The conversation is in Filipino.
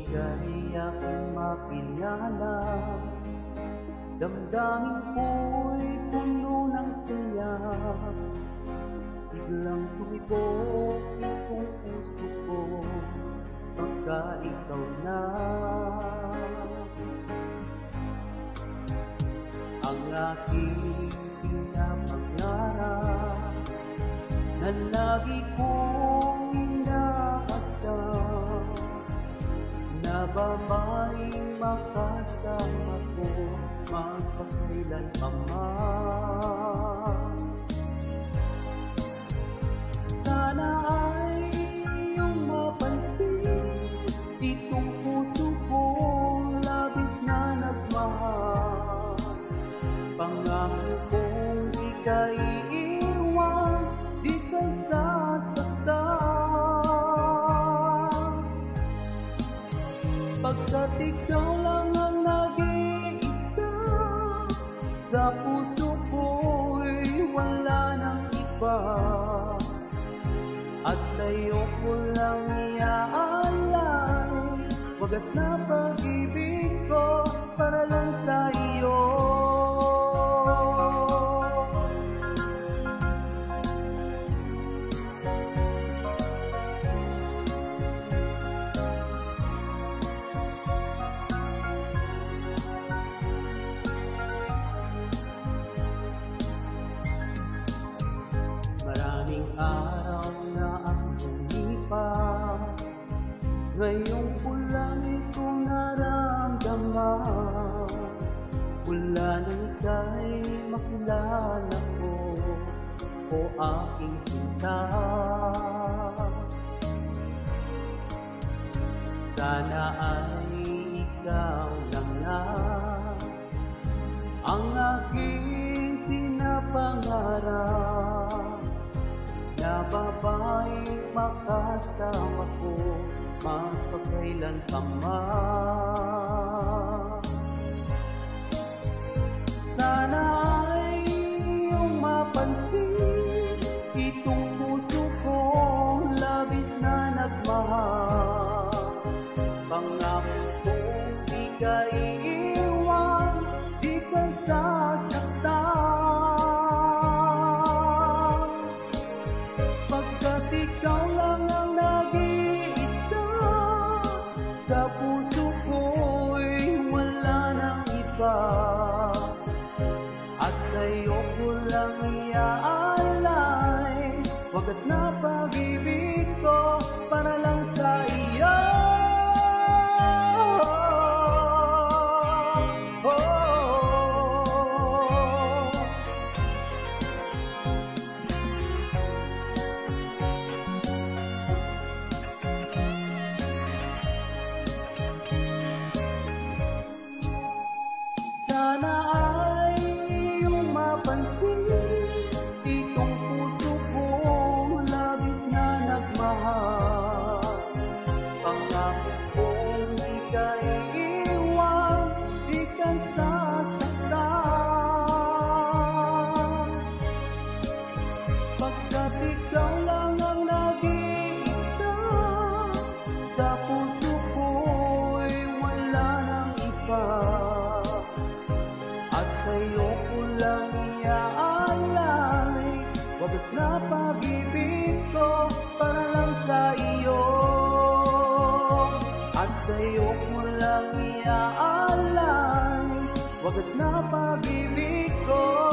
Ika'y aking makilala, damdamin ko'y puno ng saya. Biglang tumibok itong puso ko pagka ikaw na. Ang aking pinapangarap na lagi kong inaasam, na ba may makasama ko magpakailan pa man. Sana ay iyong mapansin itong puso kong labis na nagmahal. Pangako kong di ka iiwan, di ka sasaktan, pagkat ikaw lang ang nag-iisa. Sa puso ko'y wala nang iba, at sa'yo ko lang iaalay wagas na pag-ibig ko para lang sa iyo. Maraming araw na ang lumipas, ngayon ko lang ito naramdaman. Wala nang ika'y makilala ko, o aking sinta. Sana ay ikaw lang na ang aking pinapangarap, na babae makasama ko magpakailan pa man. Sana ay iyong mapansin itong puso kong labis na nagmahal. Pangako kong di ka iiwan, di ka sasaktan, pagkat ikaw lang ang nag-iisa. Sa puso ko'y wala nang iba, at sa'yo ko lang iaalay wagas na pag-ibig ko para lang sa iyo. Sana ay iyong mapansin itong puso kong labis na nagmahal. Pangako kong di ka iiwan, di ka sasaktan, pagkat ikaw lang ang nag-iisa. Sa puso ko'y wala nang iba, at sa'yo ko lang iaalay wagas na pag-ibig ko para lang sa iyo. At sa'yo ko lang iaalay wagas na pag-ibig ko.